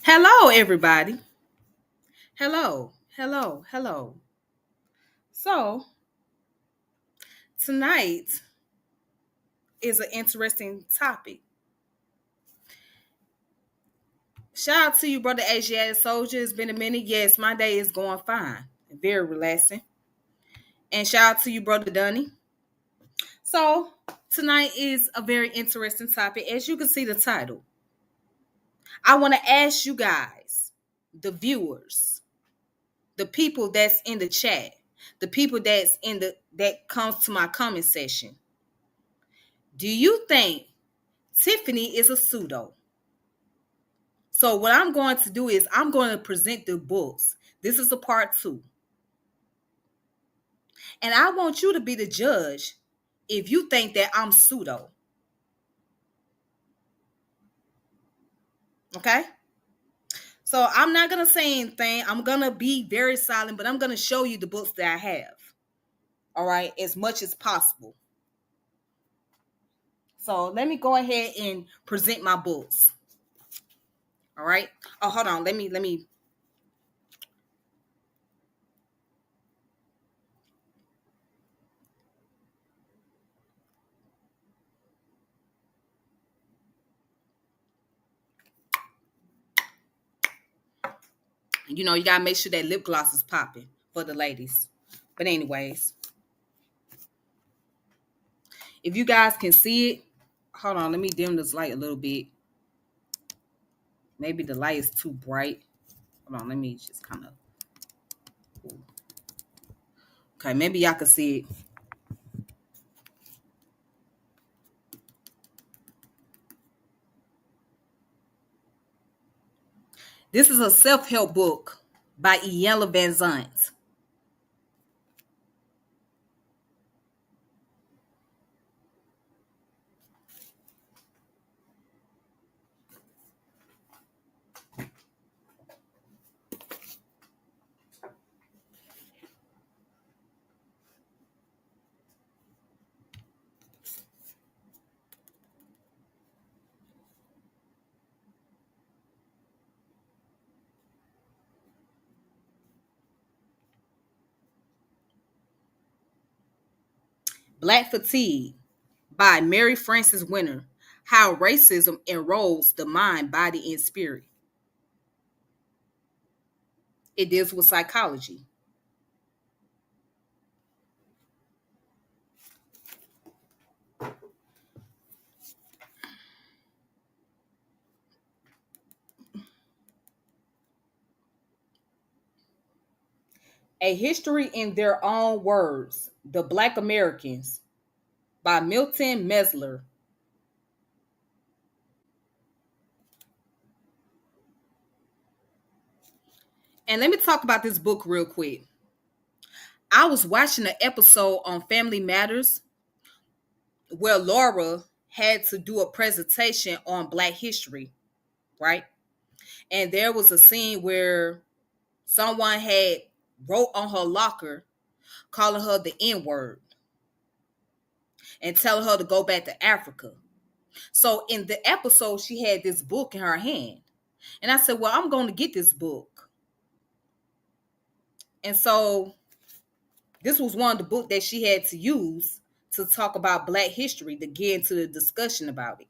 Hello, everybody. Hello, hello, hello. So, tonight is an interesting topic. Shout out to you, brother Asiatic Soldier. It's been a minute. Yes, my day is going fine. Very relaxing. And shout out to you, brother Dunny. So, tonight is a very interesting topic. As you can see the title, I want to ask you guys, the viewers, the people that's in the chat, the people that comes to my comment section. Do you think Tiffany is a pseudo? So what I'm going to do is I'm going to present the books. This is a part two. And I want you to be the judge if you think that I'm pseudo. Okay? So I'm not going to say anything. I'm going to be very silent, but I'm going to show you the books that I have. All right? As much as possible. So let me go ahead and present my books. All right? Oh, hold on. Let me you got to make sure that lip gloss is popping for the ladies. But anyways, if you guys can see it, hold on, let me dim this light a little bit. Maybe the light is too bright. Hold on, let me just kind of. Okay, maybe y'all can see it. This is a self-help book by Iyanla Van Zant. Black Fatigue by Mary Frances Winter. How Racism Erodes the Mind, Body, and Spirit. It deals with psychology. A History in Their Own Words, The Black Americans by Milton Mesler. And let me talk about this book real quick. I was watching an episode on Family Matters where Laura had to do a presentation on Black history, right? And there was a scene where someone had wrote on her locker calling her the N-word and telling her to go back to Africa. So in the episode, she had this book in her hand. And I said, well, I'm going to get this book. And so this was one of the books that she had to use to talk about Black history, to get into the discussion about it.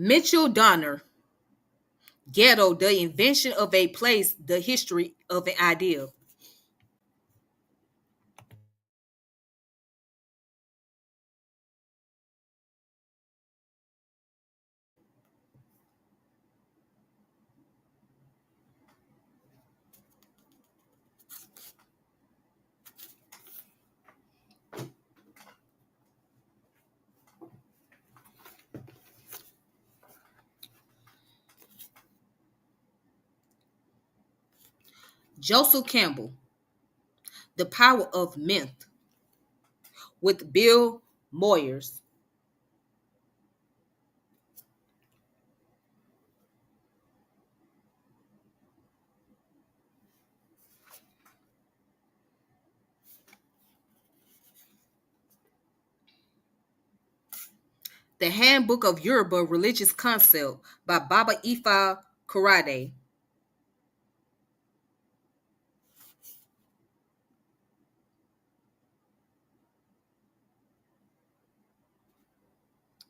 Mitchell Donner, Ghetto, The Invention of a Place, The History of an Idea. Joseph Campbell, The Power of Myth, with Bill Moyers. The Handbook of Yoruba Religious Concept by Baba Ifa Kurade.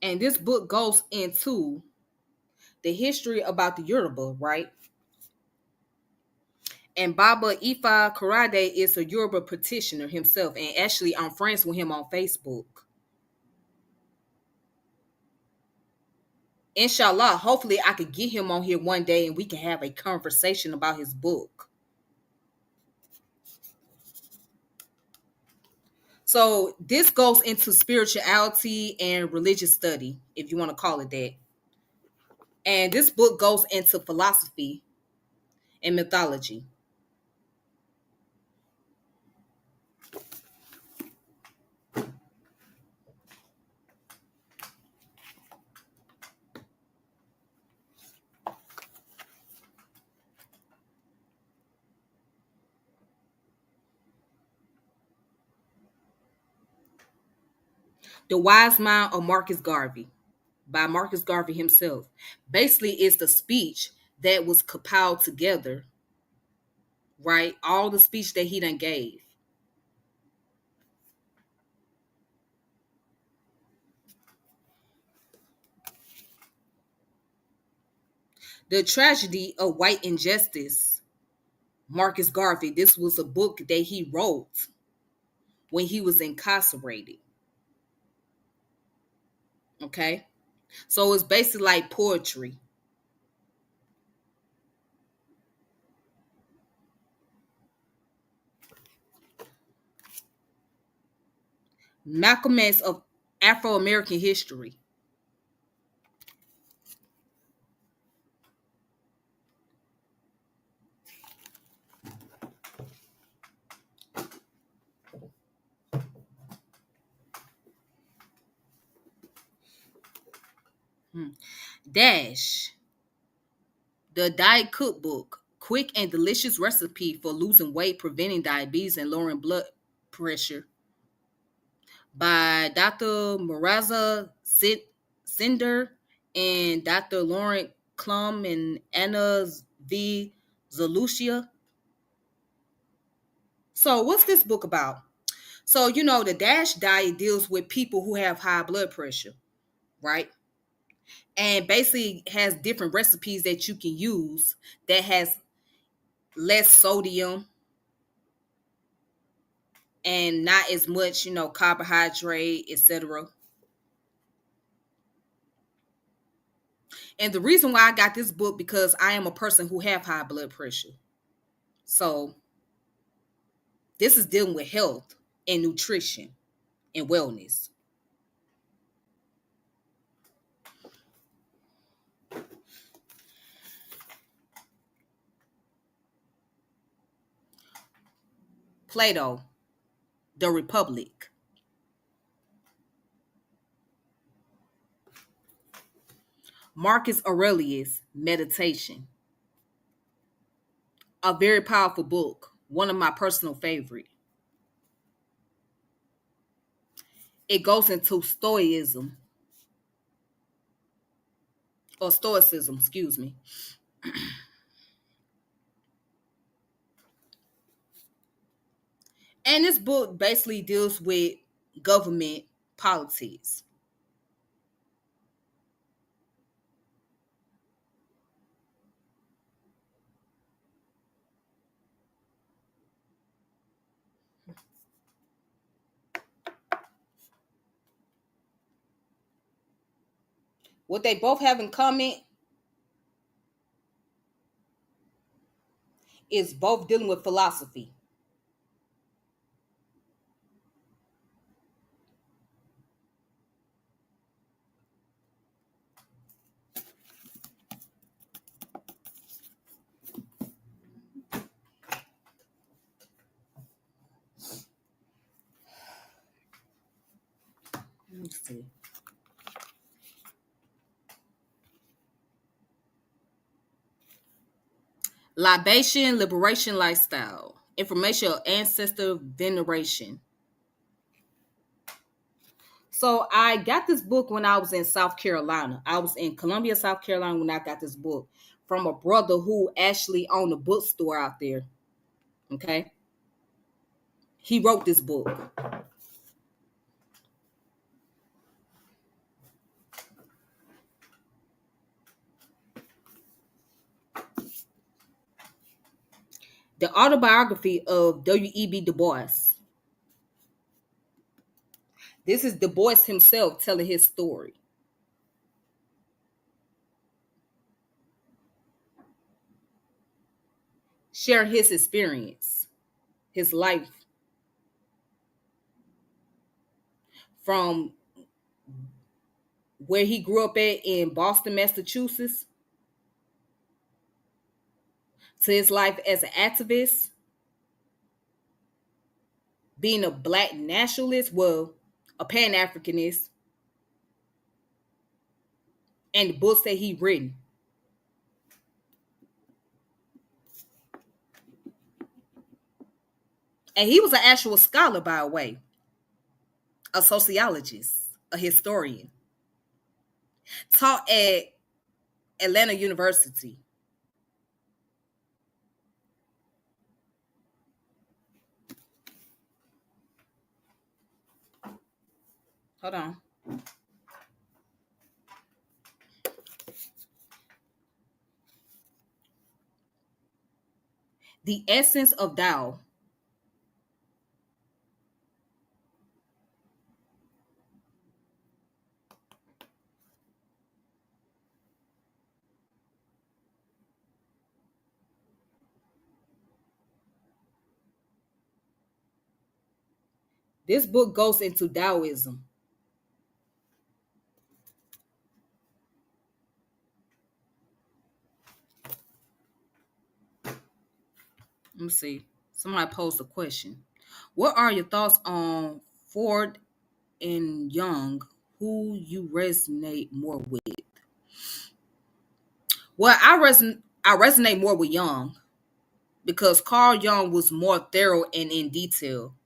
And this book goes into the history about the Yoruba, right? And Baba Ifa Kurade is a Yoruba practitioner himself. And actually, I'm friends with him on Facebook. Inshallah, hopefully I could get him on here one day and we can have a conversation about his book. So this goes into spirituality and religious study, if you want to call it that. And this book goes into philosophy and mythology. The Wise Mind of Marcus Garvey by Marcus Garvey himself. Basically, it's the speech that was compiled together, right? All the speech that he done gave. The Tragedy of White Injustice, Marcus Garvey. This was a book that he wrote when he was incarcerated. Okay? So it's basically like poetry. Malcolm X of Afro American History. Dash, the Diet Cookbook. Quick and delicious recipe for losing weight, preventing diabetes, and lowering blood pressure by Dr. Maraza Cinder and Dr. Lauren Klum and Anna V. Zalucia. So, what's this book about? So, the DASH diet deals with people who have high blood pressure, right? And basically has different recipes that you can use that has less sodium and not as much, carbohydrate, etc. And the reason why I got this book because I am a person who have high blood pressure. So this is dealing with health and nutrition and wellness. Plato, The Republic. Marcus Aurelius, Meditation. A very powerful book, one of my personal favorite. It goes into Stoicism, or Stoicism, excuse me. And this book basically deals with government politics. What they both have in common is both dealing with philosophy. Let me see. Libation, liberation, lifestyle. Information of ancestor veneration. So I got this book when I was in South Carolina. I was in Columbia, South Carolina when I got this book from a brother who actually owned a bookstore out there. Okay. He wrote this book. The autobiography of W.E.B. Du Bois. This is Du Bois himself telling his story. Sharing his experience, his life from where he grew up at in Boston, Massachusetts, to his life as an activist, being a black nationalist, well, a Pan-Africanist, and the books that he written. And he was an actual scholar, by the way, a sociologist, a historian, taught at Atlanta University. Hold on. The Essence of Tao. This book goes into Taoism. Let me see. Somebody posed a question. What are your thoughts on Ford and Young? Who you resonate more with? Well, I resonate more with Young because Carl Jung was more thorough and in detail.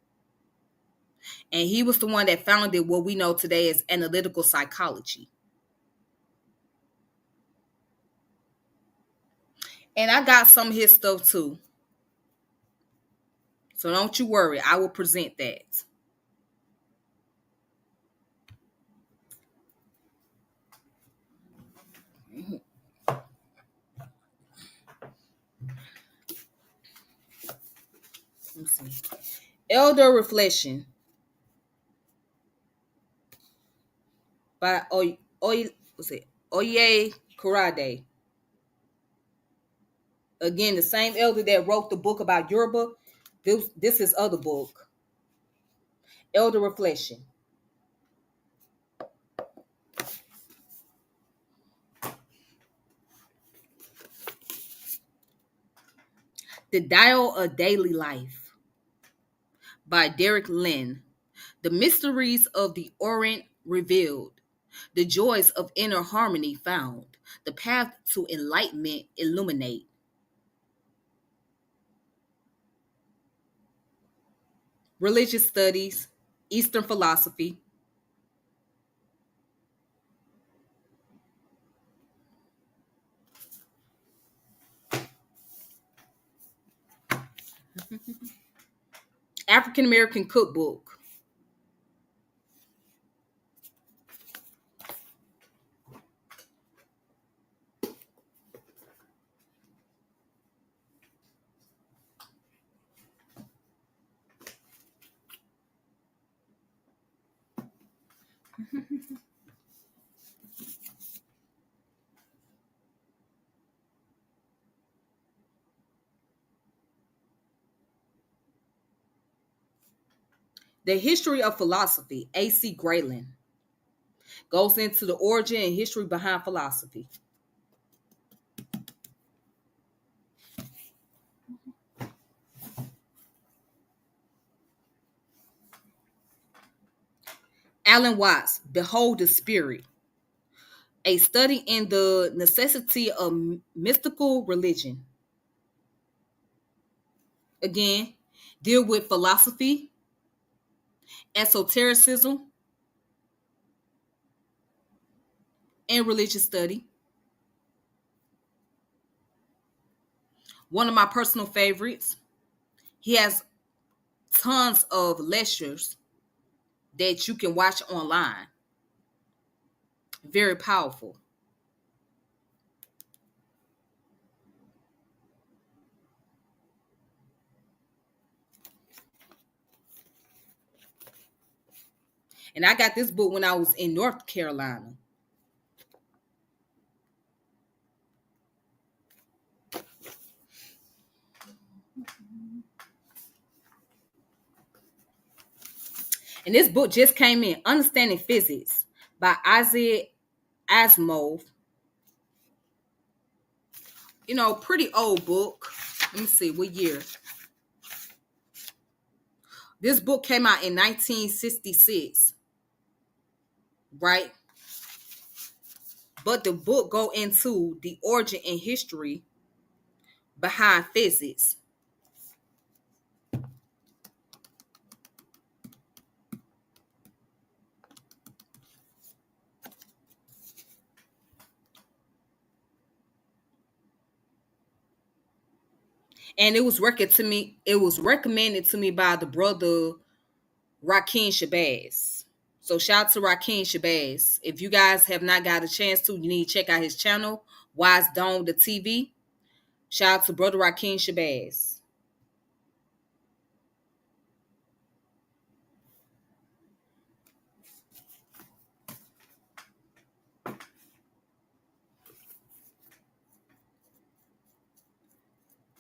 And he was the one that founded what we know today as analytical psychology. And I got some of his stuff too. So don't you worry, I will present that. Let me see. Elder Reflection by what's it? Oye Kurade. Again, the same elder that wrote the book about Yoruba. This is other book. Elder Reflection. The Dial of Daily Life by Derek Lynn. The mysteries of the Orient revealed. The joys of inner harmony found. The path to enlightenment illuminate. Religious studies, Eastern philosophy. African American cookbook. The History of Philosophy, A.C. Grayland. Goes into the origin and history behind philosophy. Alan Watts, Behold the Spirit. A study in the necessity of mystical religion. Again, deal with philosophy, esotericism, and religious study. One of my personal favorites. He has tons of lectures that you can watch online. Very powerful. And I got this book when I was in North Carolina. And this book just came in, Understanding Physics by Isaiah Asimov. Pretty old book. Let me see what year. This book came out in 1966, right? But the book go into the origin and history behind physics. And it was recommended to me by the brother Rakim Shabazz. So shout out to Rakim Shabazz. If you guys have not got a chance to, you need to check out his channel, Wise Dome the TV. Shout out to brother Rakim Shabazz.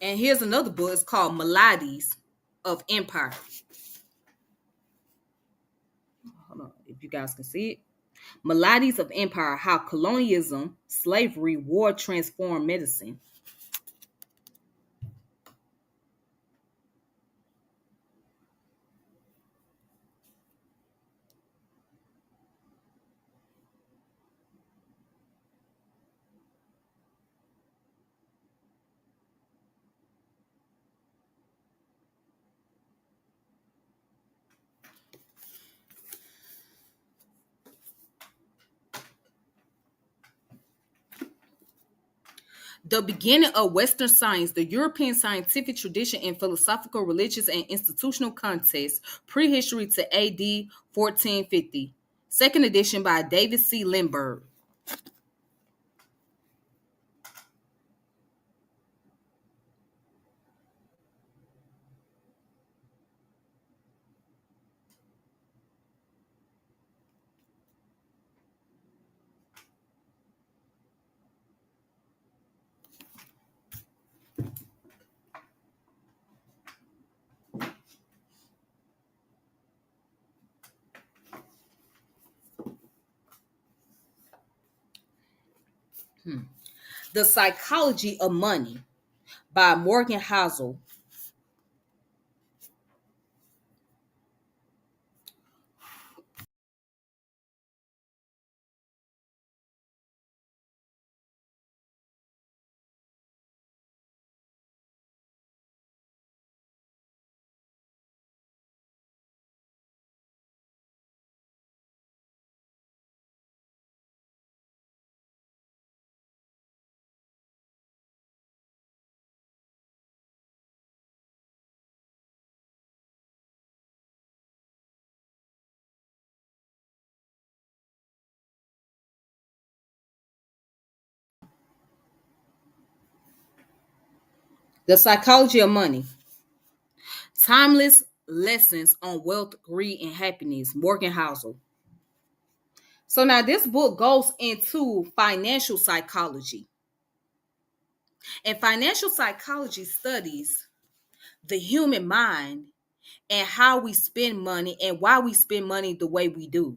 And here's another book. It's called Maladies of Empire. Hold on, if you guys can see it. Maladies of Empire: How Colonialism, Slavery, War Transformed Medicine. The beginning of Western science, the European scientific tradition in philosophical, religious, and institutional context, prehistory to AD 1450. Second edition by David C. Lindbergh. The Psychology of Money by Morgan Housel. The Psychology of Money. Timeless Lessons on Wealth, Greed, and Happiness. Morgan Housel. So now this book goes into financial psychology. And financial psychology studies the human mind and how we spend money and why we spend money the way we do.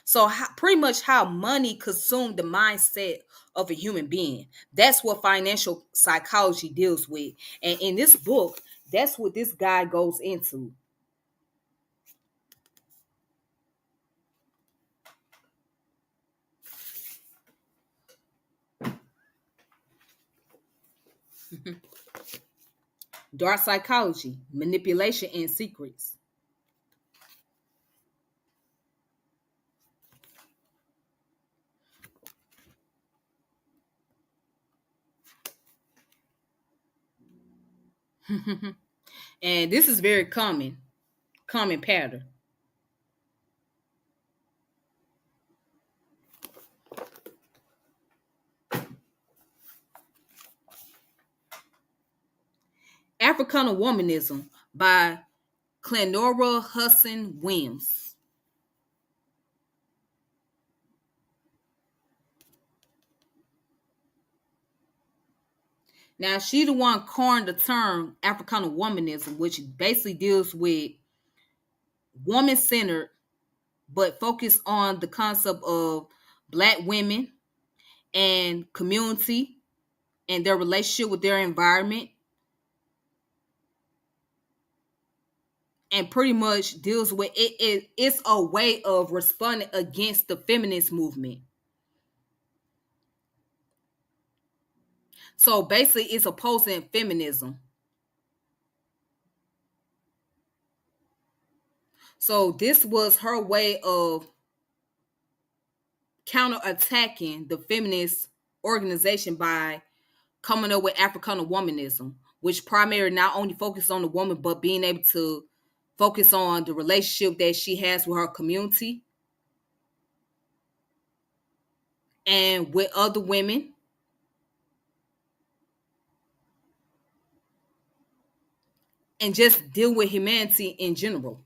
So pretty much how money consumed the mindset of a human being. That's what financial psychology deals with. And in this book, that's what this guy goes into. Dark psychology, manipulation, and secrets. And this is very common pattern. Africana Womanism by Clenora Hudson Williams. Now, she the one coined the term Africana Womanism, which basically deals with woman-centered, but focused on the concept of Black women and community and their relationship with their environment, and pretty much deals with it's a way of responding against the feminist movement. So basically it's opposing feminism. So this was her way of counterattacking the feminist organization by coming up with Africana Womanism, which primarily not only focused on the woman, but being able to focus on the relationship that she has with her community and with other women, and just deal with humanity in general.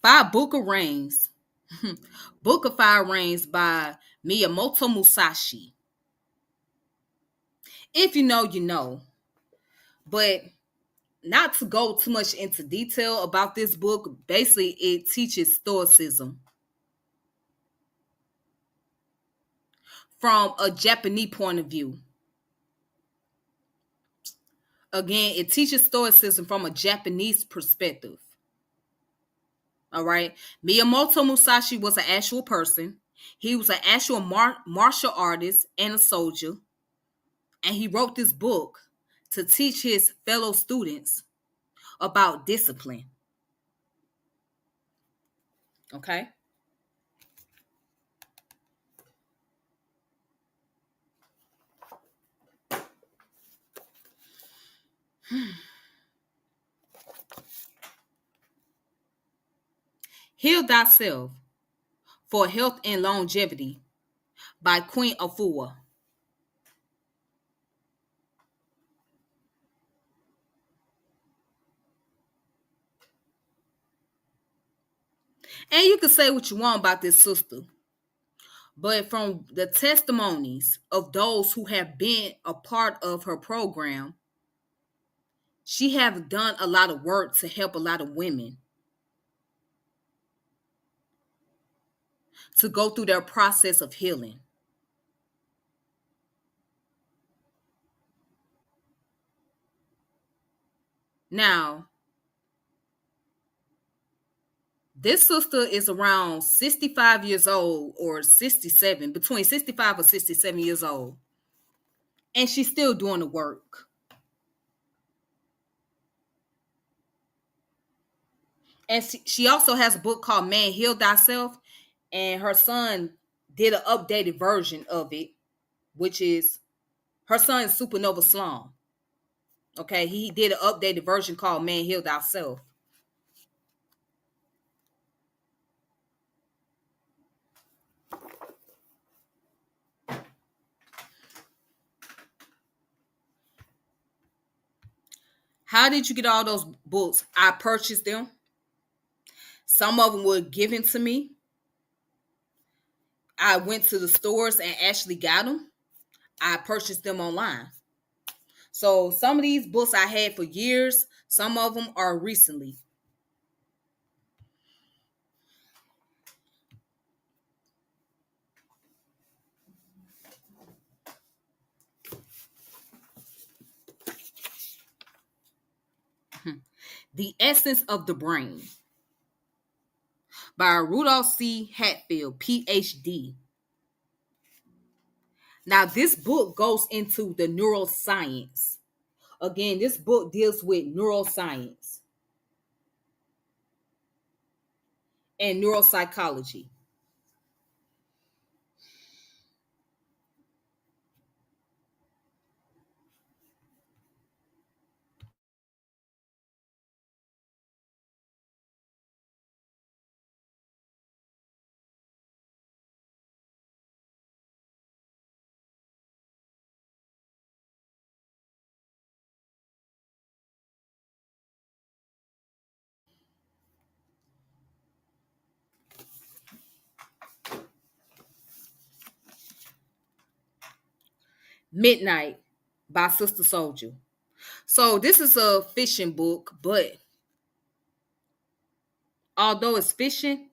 Five Book of Reigns. Book of Five Reigns by Miyamoto Musashi. If you know, you know. But not to go too much into detail about this book, basically it teaches Stoicism from a Japanese point of view. Again, it teaches Stoicism from a Japanese perspective. All right. Miyamoto Musashi was an actual person. He was an actual martial artist and a soldier. And he wrote this book to teach his fellow students about discipline. Okay. Heal Thyself for Health and Longevity by Queen Afua. And you can say what you want about this sister, but from the testimonies of those who have been a part of her program, she have done a lot of work to help a lot of women to go through their process of healing. Now, this sister is around 65 years old or 67, between 65 or 67 years old. And she's still doing the work. And she also has a book called Man Heal Thyself. And her son did an updated version of it, which is her son is Supernova Slum. Okay, he did an updated version called Man Heal Thyself. How did you get all those books? I purchased them. Some of them were given to me. I went to the stores and actually got them. I purchased them online. So some of these books I had for years. Some of them are recently. The Essence of the Brain by Rudolph C. Hatfield, PhD. Now, this book goes into the neuroscience. Again, this book deals with neuroscience and neuropsychology. Midnight by Sister Soldier. So this is a fiction book, but although it's fiction,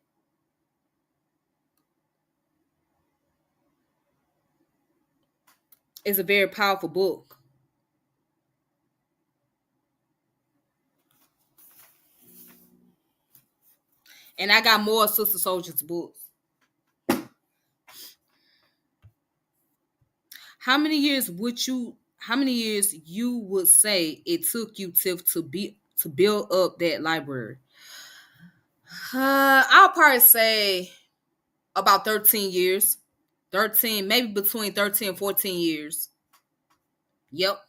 it's a very powerful book. And I got more Sister Soldier's books. How many years you would say it took you, Tiff, to build up that library? I'll probably say about 13 years. 13, maybe between 13 and 14 years. Yep.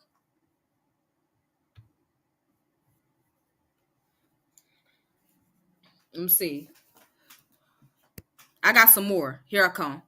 Let me see. I got some more. Here I come.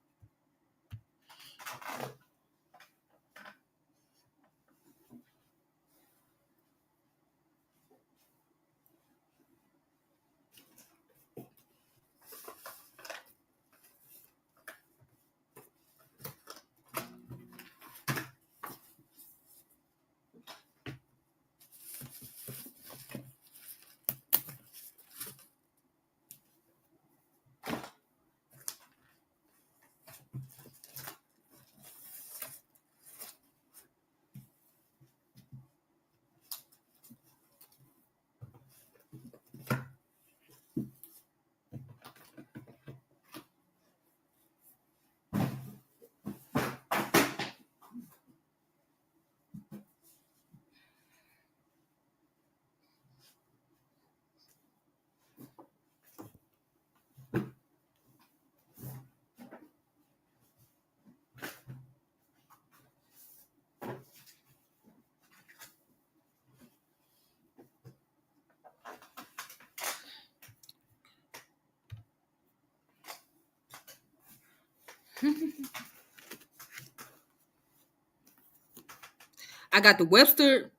I got the Webster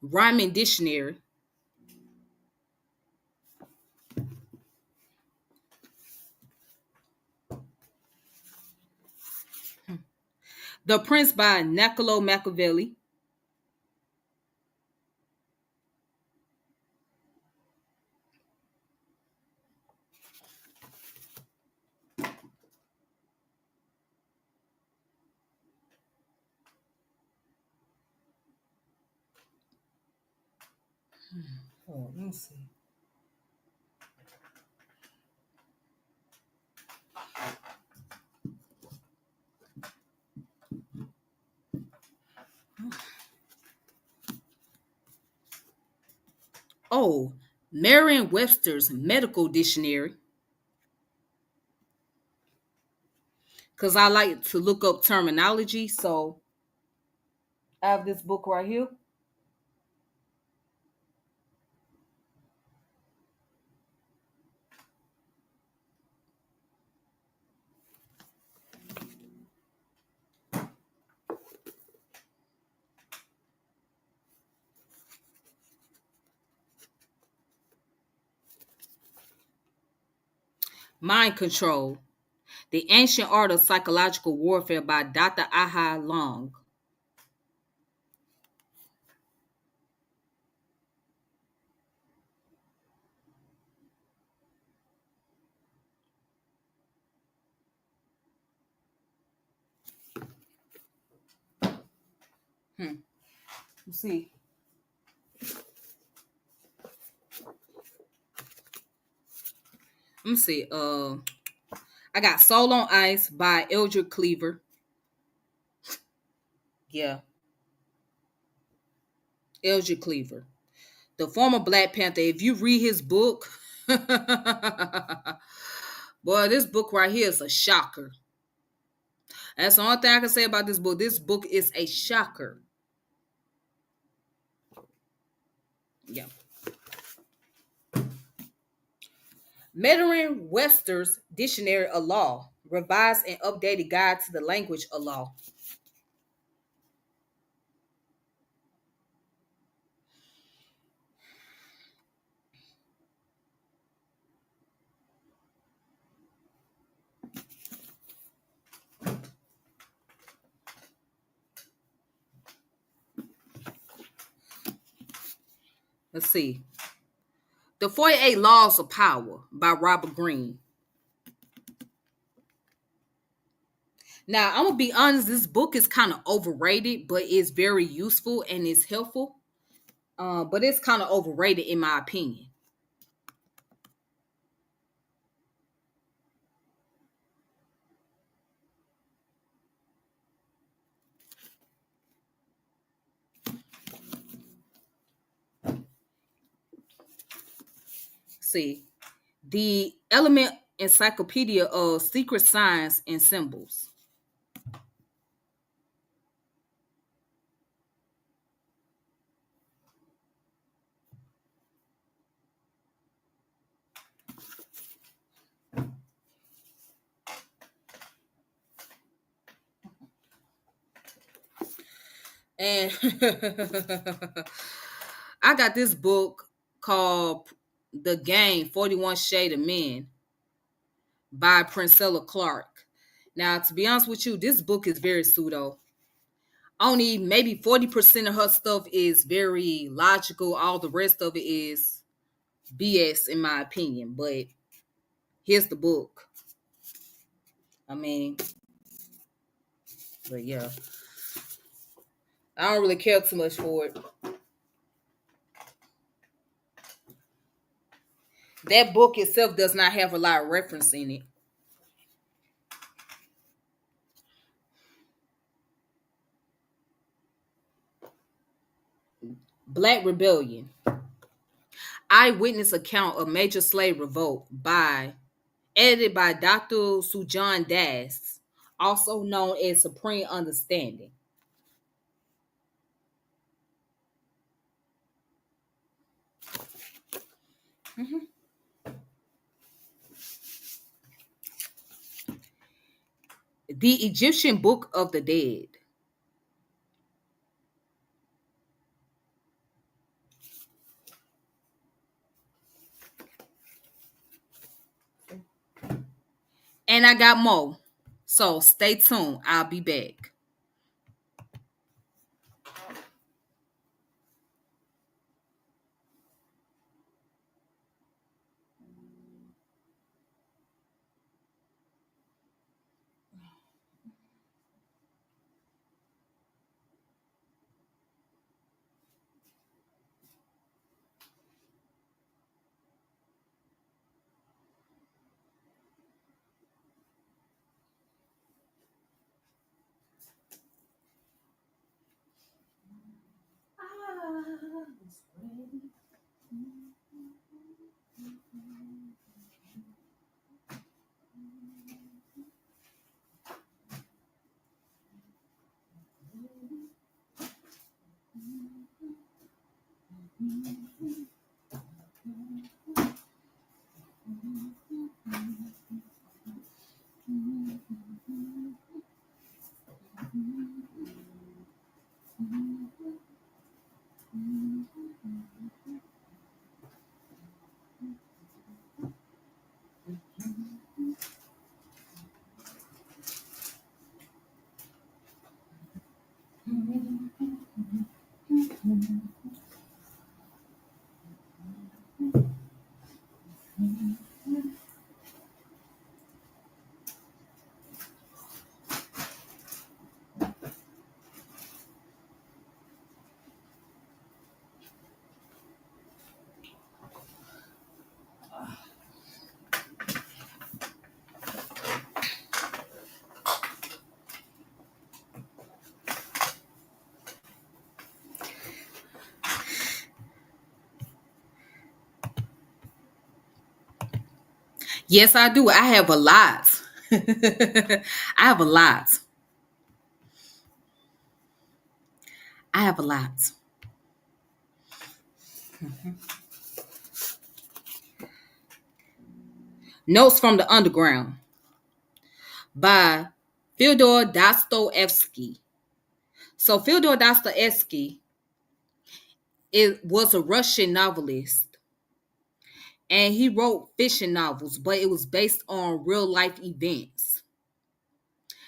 Rhyming Dictionary. The Prince by Niccolo Machiavelli. Oh, let me see. Oh, Merriam-Webster's Medical Dictionary. Because I like to look up terminology. So I have this book right here. Mind Control. The Ancient Art of Psychological Warfare by Dr. Aha Long. You see. Let me see. I got Soul on Ice by Eldridge Cleaver. Yeah, Eldridge Cleaver, the former Black Panther. If you read his book, boy, this book right here is a shocker. That's the only thing I can say about this book. This book is a shocker. Yeah. Merriam Webster's Dictionary of Law, revised and updated guide to the language of law. Let's see. The 48 Laws of Power by Robert Greene. Now, I'm going to be honest, this book is kind of overrated, but it's very useful and it's helpful. But it's kind of overrated in my opinion. See, the Element Encyclopedia of Secret Signs and Symbols. And I got this book called The Game 41 Shade of Men by Priscilla Clark. Now, to be honest with you, this book is very pseudo. Only maybe 40% of her stuff is very logical. All the rest of it is BS, in my opinion. But here's the book. I mean, but yeah, I don't really care too much for it. That book itself does not have a lot of reference in it. Black Rebellion. Eyewitness account of major slave revolt by edited by Dr. Sujan Das, also known as Supreme Understanding. Mhm. The Egyptian Book of the Dead. And I got more. So stay tuned. I'll be back. Yes, I do. I have a lot. I have a lot. I have a lot. Notes from the Underground by Fyodor Dostoevsky. So Fyodor Dostoevsky was a Russian novelist, and he wrote fiction novels, but it was based on real life events.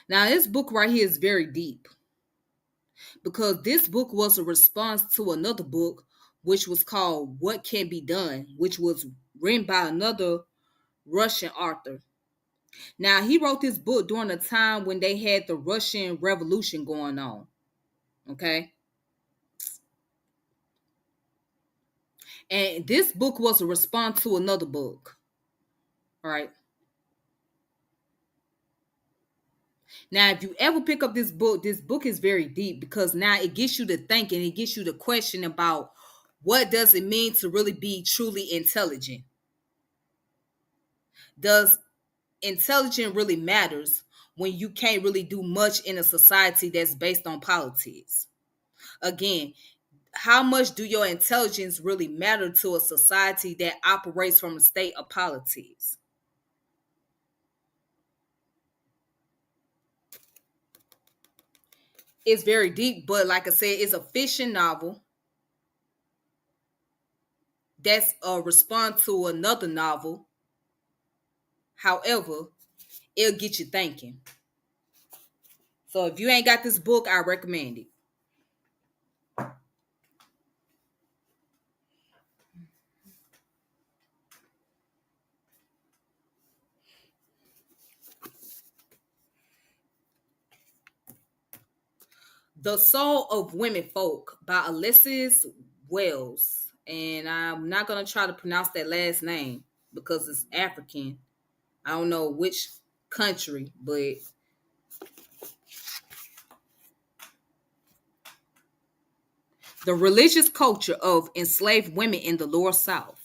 Now, this book right here is very deep because this book was a response to another book, which was called What Can Be Done, which was written by another Russian author. Now, he wrote this book during a time when they had the Russian Revolution going on. Okay. And this book was a response to another book. All right. Now, if you ever pick up this book is very deep because now it gets you to thinking, it gets you to question about what does it mean to really be truly intelligent? Does intelligence really matters when you can't really do much in a society that's based on politics? Again, how much do your intelligence really matter to a society that operates from a state of politics? It's very deep, but like I said, it's a fiction novel that's a response to another novel. However, it'll get you thinking. So if you ain't got this book, I recommend it. The Soul of Women Folk by Alexis Wells. And I'm not going to try to pronounce that last name because it's African. I don't know which country, but the religious culture of enslaved women in the Lower South.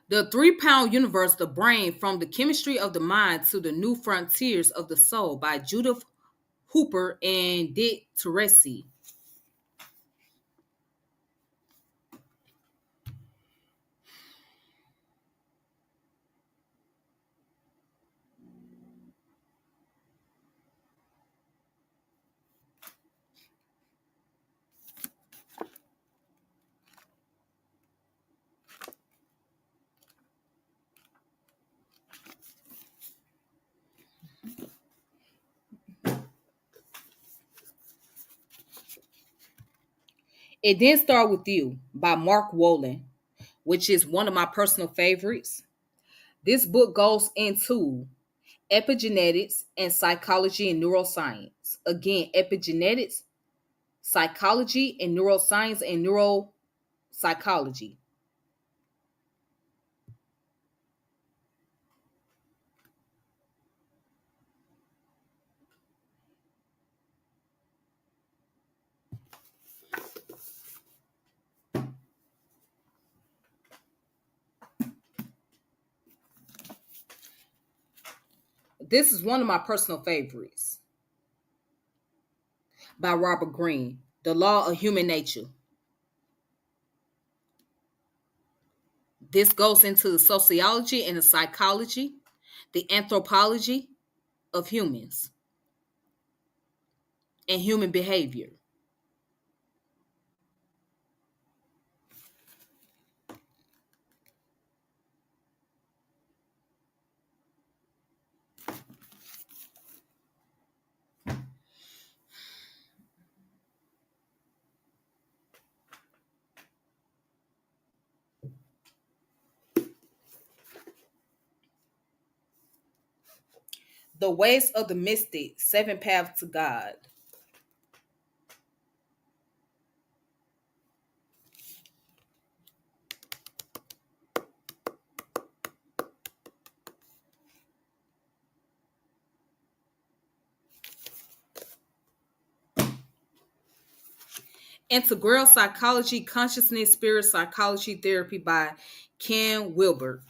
The 3-pound universe, the brain, from the chemistry of the mind to the new frontiers of the soul by Judith Hooper and Dick Teresi. It Then Start With You by Mark Wolin, which is one of my personal favorites. This book goes into epigenetics and psychology and neuroscience. Again, epigenetics, psychology and neuroscience and neuropsychology. This is one of my personal favorites by Robert Greene, The Law of Human Nature. This goes into the sociology and the psychology, the anthropology of humans and human behavior. The Ways of the Mystic, Seven Paths to God. Integral Psychology, Consciousness, Spirit Psychology Therapy by Ken Wilber.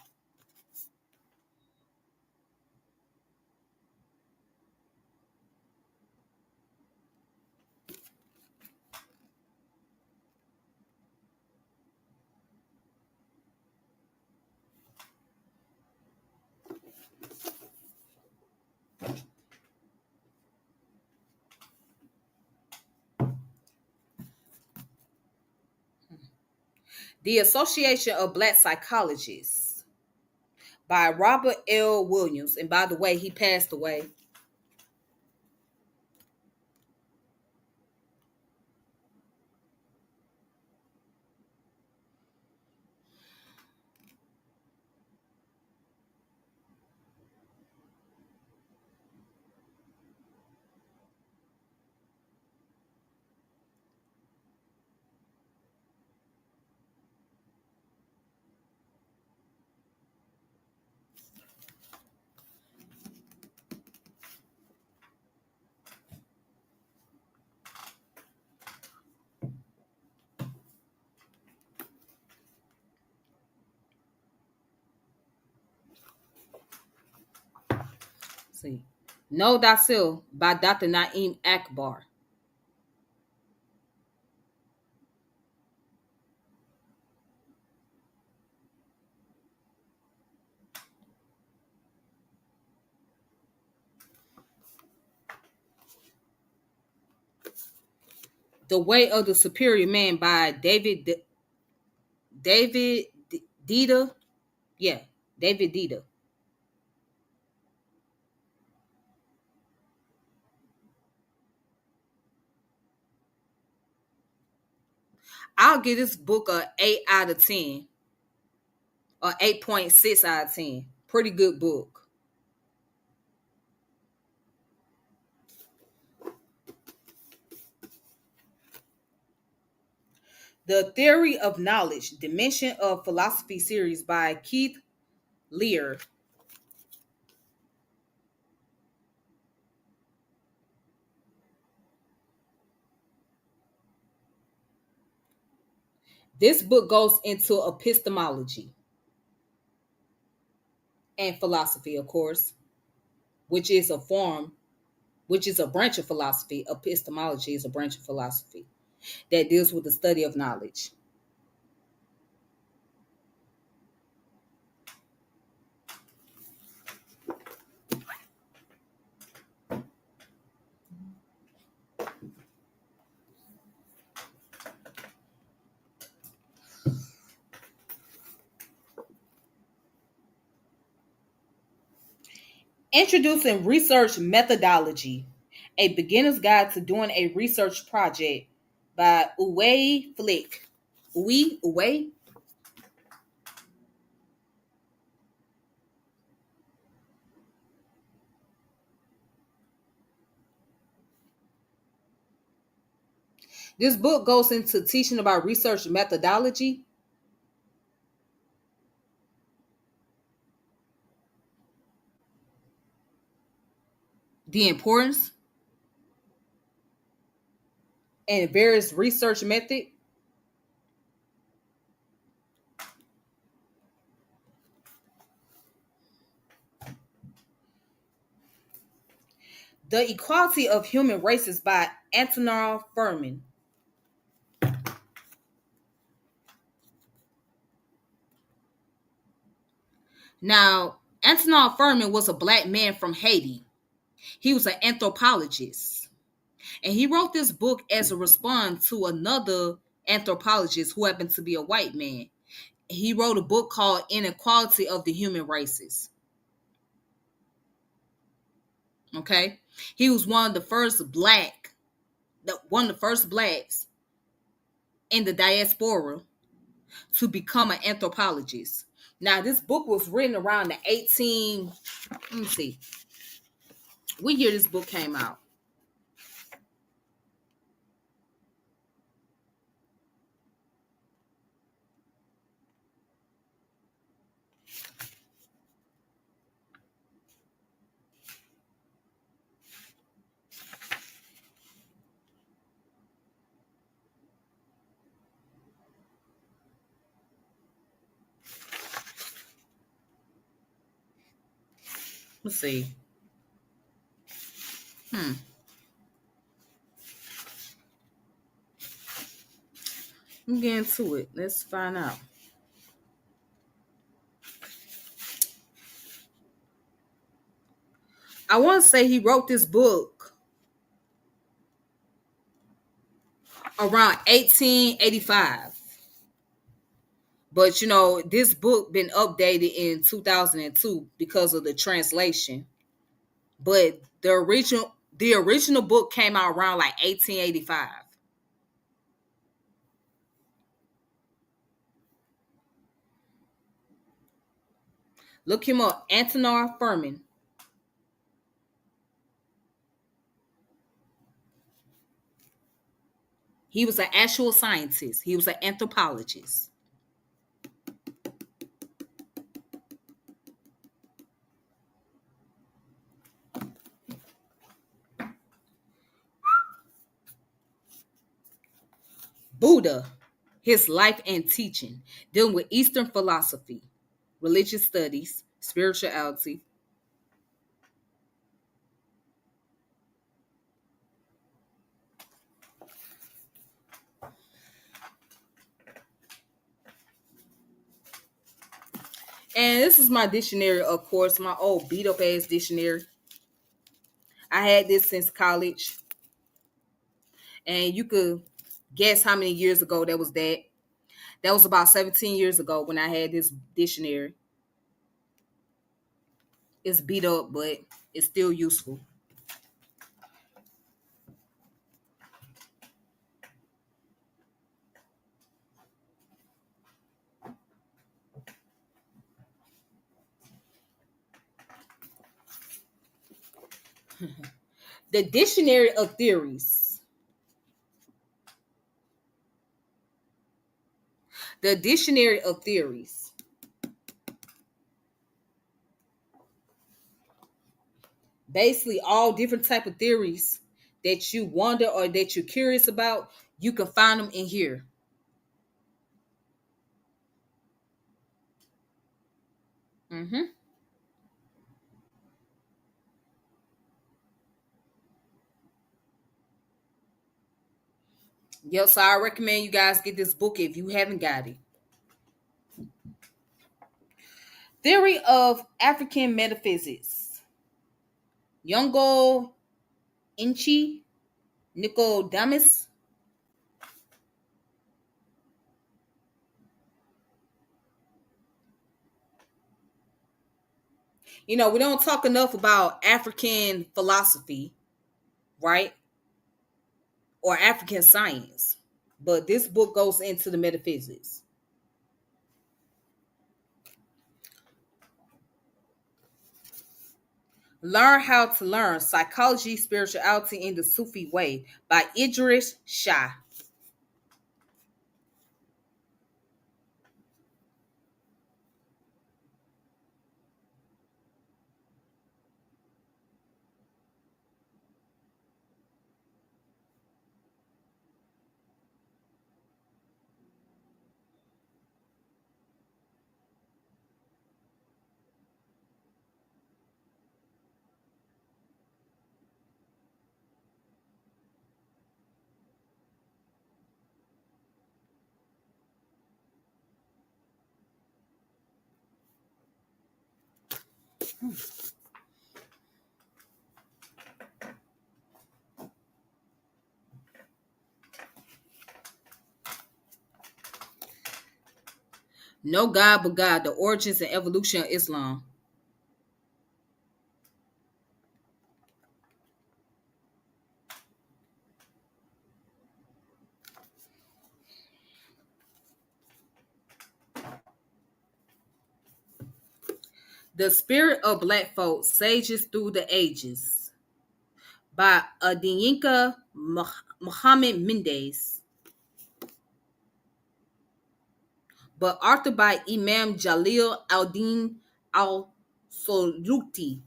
The Association of Black Psychologists by Robert L. Williams. And by the way, he passed away. See. Know Thyself by Dr. Naeem Akbar. The Way of the Superior Man by David Dita. Yeah, David Dita. I'll give this book a 8 out of 10 or 8.6 out of 10. Pretty good book. The Theory of Knowledge, Dimension of Philosophy series by Keith Lear. This book goes into epistemology and philosophy, of course, which is a form, which is a branch of philosophy. Epistemology is a branch of philosophy that deals with the study of knowledge. Introducing Research Methodology, a beginner's guide to doing a research project by Uwe Flick. Uwe? This book goes into teaching about research methodology, the importance, and various research methods. The Equality of Human Races by Antonin Furman. Now, Antonin Furman was a black man from Haiti. He was an anthropologist. And he wrote this book as a response to another anthropologist who happened to be a white man. He wrote a book called Inequality of the Human Races. Okay? He was one of the first blacks in the diaspora to become an anthropologist. Now, this book was written around the let me see, What year this book came out? Let's see. Hmm. I'm getting to it. Let's find out. I want to say he wrote this book around 1885. But this book been updated in 2002 because of the translation. But the original book came out around like 1885. Look him up, Antonar Furman. He was an actual scientist. He was an anthropologist. Buddha, his life and teaching, dealing with Eastern philosophy, religious studies, spirituality. And this is my dictionary, of course, my old beat up ass dictionary. I had this since college. And you could guess how many years ago that was that. That was about 17 years ago when I had this dictionary. It's beat up, but it's still useful. The Dictionary of Theories. The Dictionary of Theories. Basically, all different type of theories that you wonder or that you're curious about, you can find them in here. Mm-hmm. Yep, so I recommend you guys get this book if you haven't got it. Theory of African Metaphysics. Yongo Inchi Nicodemus. We don't talk enough about African philosophy, right? Or African science. But this book goes into the metaphysics. Learn How to Learn Psychology, Spirituality in the Sufi Way by Idris Shah. No God but God, the origins and evolution of Islam. The Spirit of Black Folk, Sages Through the Ages. by Adiyinka Muhammad Mendez, but authored by Imam Jalil al-Din al-Suluti.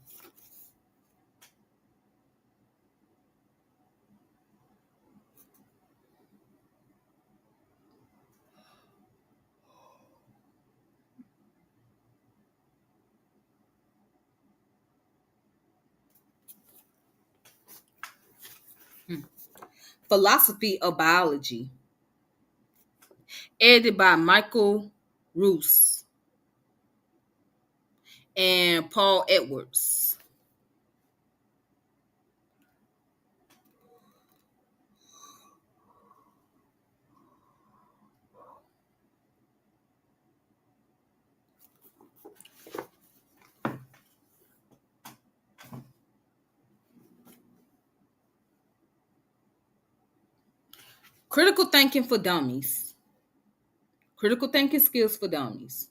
Philosophy of Biology, edited by Michael Roos and Paul Edwards. Critical Thinking for Dummies. Critical Thinking Skills for Dummies.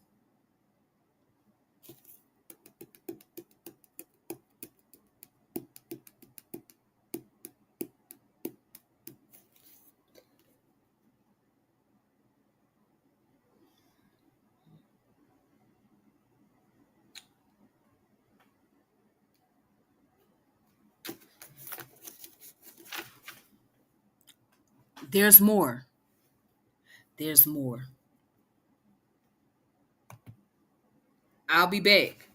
There's more. There's more. I'll be back.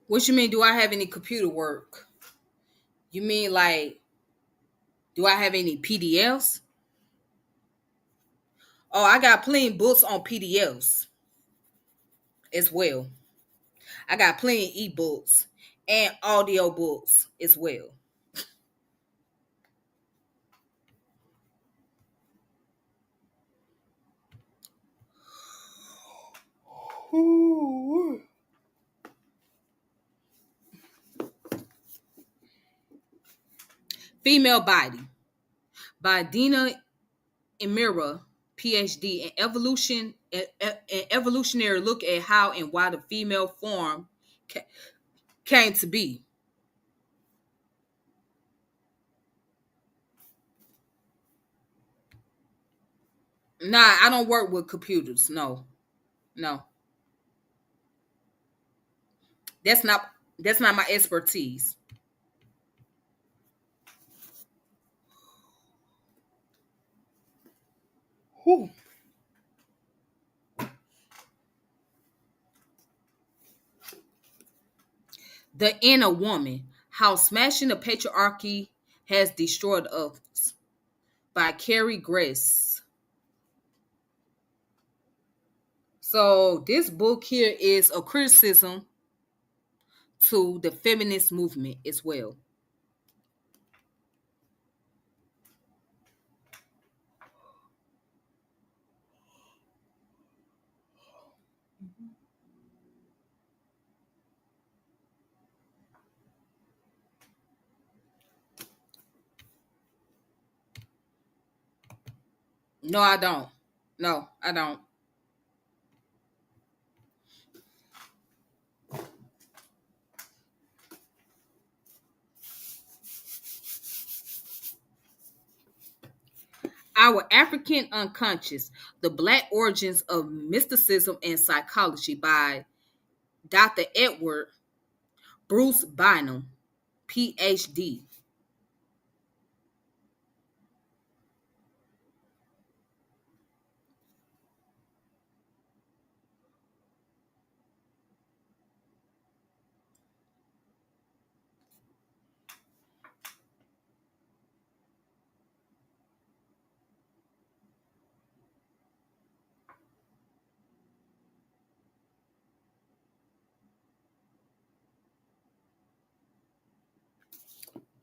What you mean? Do I have any computer work? You mean like, do I have any PDFs? Oh, I got plenty of books on PDFs as well. I got plenty of ebooks and audio books as well. Female Body by Dina Emira, PhD, in evolution, an evolutionary look at how and why the female form came to be. Nah, I don't work with computers. No, no, that's not that's not my expertise. Whew. The Inner Woman: How Smashing the Patriarchy Has Destroyed Us by Carrie Grace. So this book here is a criticism to the feminist movement as well. No, I don't. No, I don't. Our African Unconscious: The Black Origins of Mysticism and Psychology by Dr. Edward Bruce Bynum, PhD.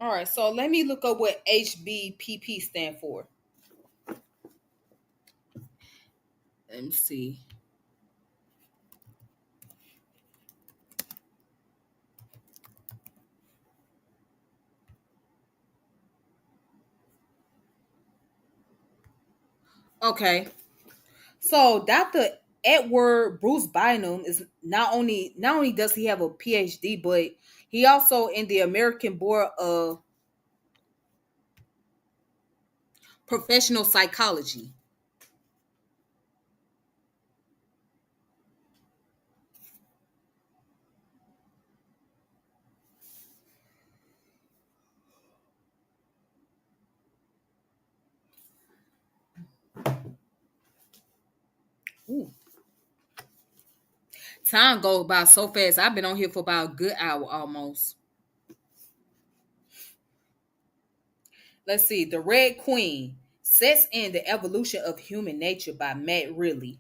All right, so let me look up what HBPP stand for. Let me see. Okay, so Dr. Edward Bruce Bynum is not only does he have a PhD, but he also in the American Board of Professional Psychology. Ooh, time goes by so fast. I've been on here for about a good hour almost. Let's see. The Red Queen sets in the evolution of human nature by Matt Riley.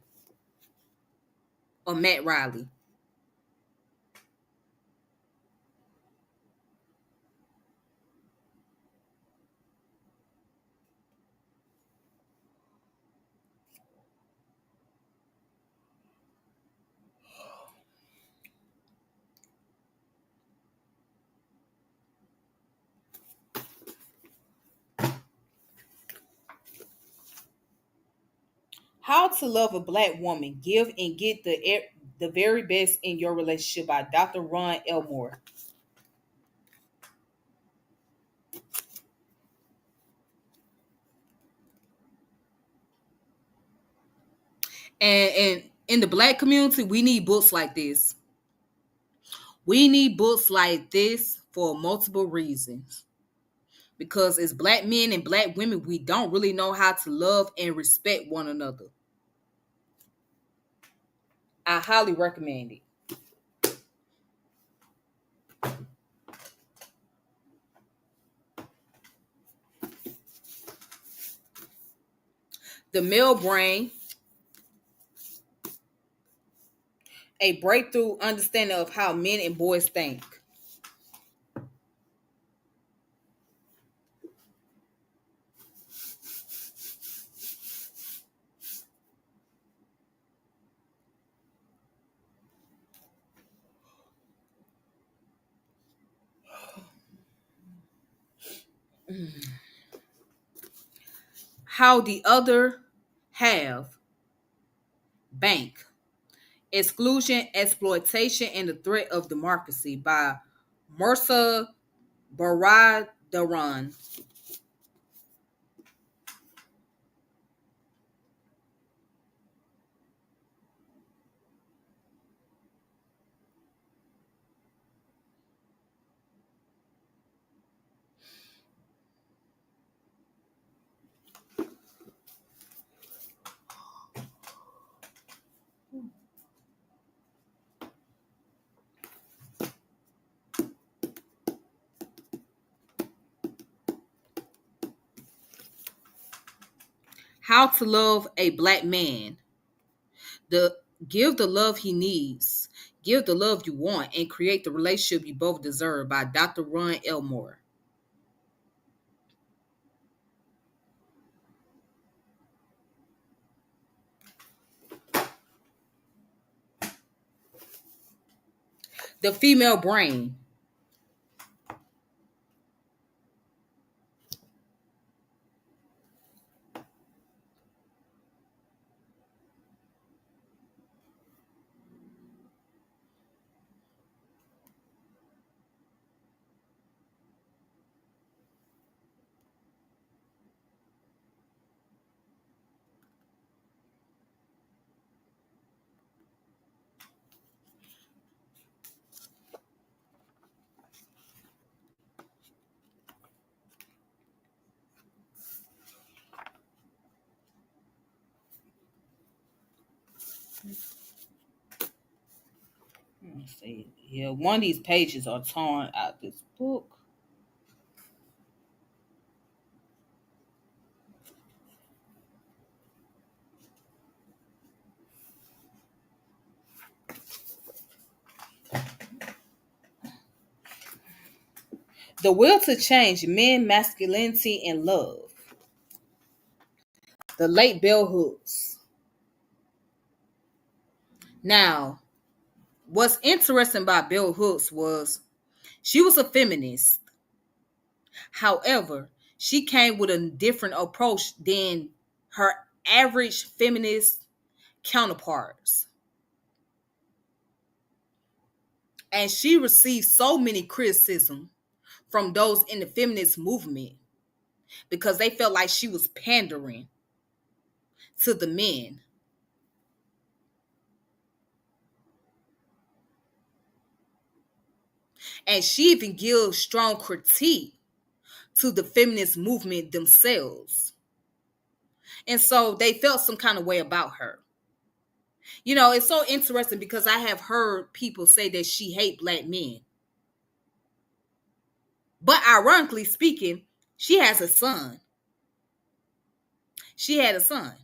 How to Love a Black Woman: Give and Get the Very Best in Your Relationship by Dr. Ron Elmore. And in the black community, we need books like this. We need books like this for multiple reasons. Because as black men and black women, we don't really know how to love and respect one another. I highly recommend it. The Male Brain: A Breakthrough Understanding of How Men and Boys Think. How the Other Half Bank: Exclusion, Exploitation, and the Threat of Democracy by Mursa Baradaran. How to Love a Black Man: The Give the Love He Needs, Give the Love You Want, and Create the Relationship You Both Deserve by Dr. Ron Elmore. The Female Brain: Let's see. Yeah, one of these pages are torn out this book. The Will to Change Men, Masculinity, and Love. The late Bell Hooks. Now, what's interesting about Bell Hooks was she was a feminist. However, she came with a different approach than her average feminist counterparts. And she received so many criticism from those in the feminist movement because they felt like she was pandering to the men. And she even gives strong critique to the feminist movement themselves. And so they felt some kind of way about her. You know, it's so interesting because I have heard people say that she hate black men. But ironically speaking, she has a son. She had a son.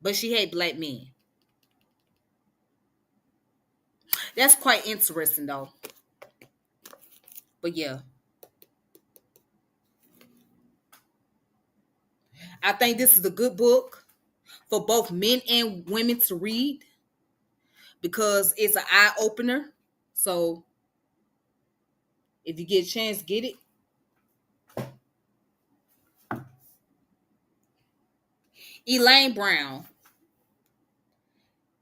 But she hate black men. That's quite interesting though. But yeah. I think this is a good book for both men and women to read because it's an eye opener. So if you get a chance, get it. Elaine Brown,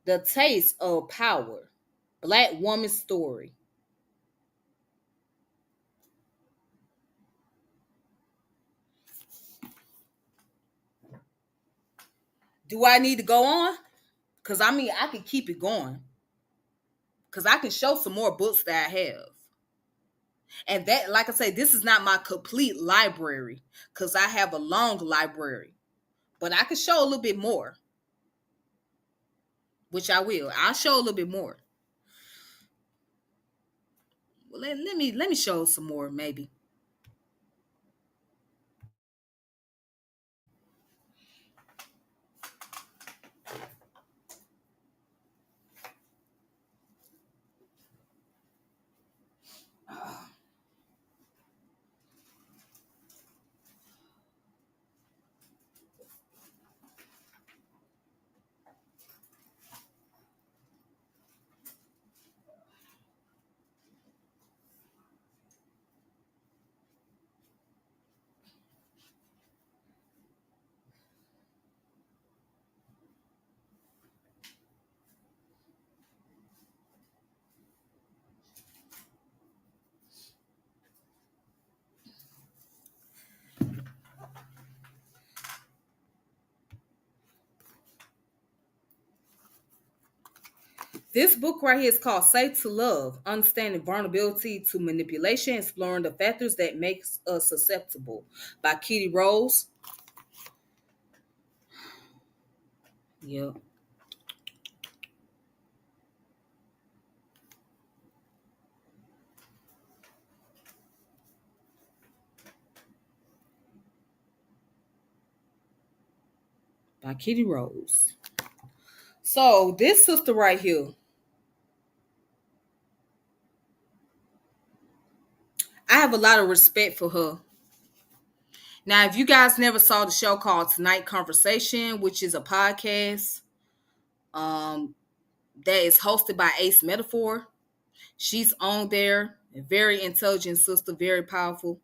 The Taste of Power, Black Woman's Story. Do I need to go on? Because I mean, I can keep it going. Because I can show some more books that I have. And that, like I say, this is not my complete library because I have a long library. But I can show a little bit more, which I will. I'll show a little bit more. Well, let me show some more, maybe. This book right here is called Safe to Love, Understanding Vulnerability to Manipulation, Exploring the Factors That Makes Us Susceptible by Kitty Rose. Yep. By Kitty Rose. So this sister right here, I have a lot of respect for her. Now, if you guys never saw the show called Tonight Conversation, which is a podcast um, that is hosted by Ace Metaphor, she's on there. A very intelligent sister, very powerful,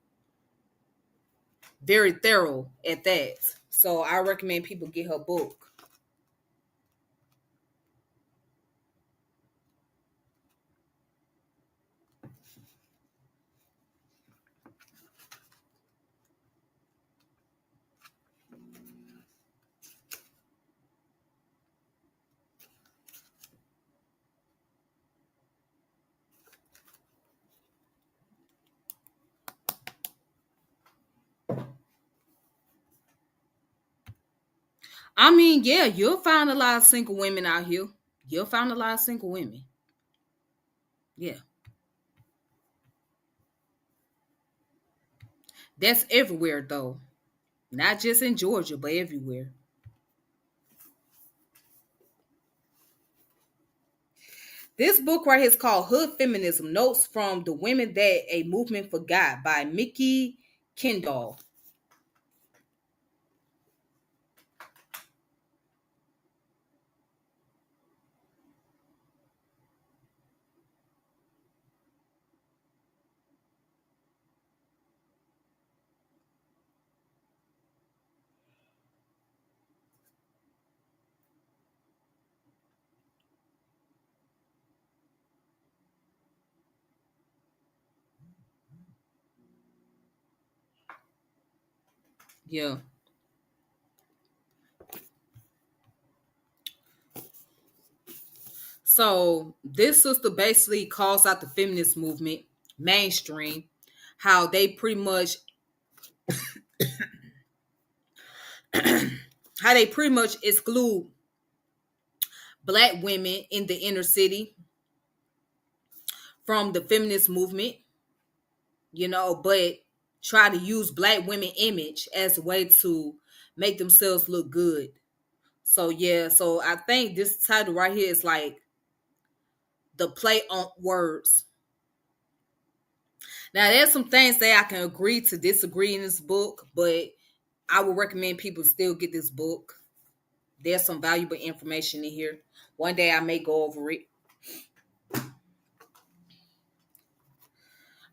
very thorough at that. So I recommend people get her book. I mean, yeah, you'll find a lot of single women out here. You'll find a lot of single women. Yeah. That's everywhere though. Not just in Georgia, but everywhere. This book right here is called Hood Feminism: Notes from the Women That a Movement Forgot by Mickey Kendall. Yeah. So this sister basically calls out the feminist movement, mainstream, how they pretty much how they pretty much exclude black women in the inner city from the feminist movement, but try to use black women image as a way to make themselves look good. So yeah, so I think this title right here is like the play on words. Now there's some things that I can agree to disagree in this book, but I would recommend people still get this book. There's some valuable information in here. One day I may go over it.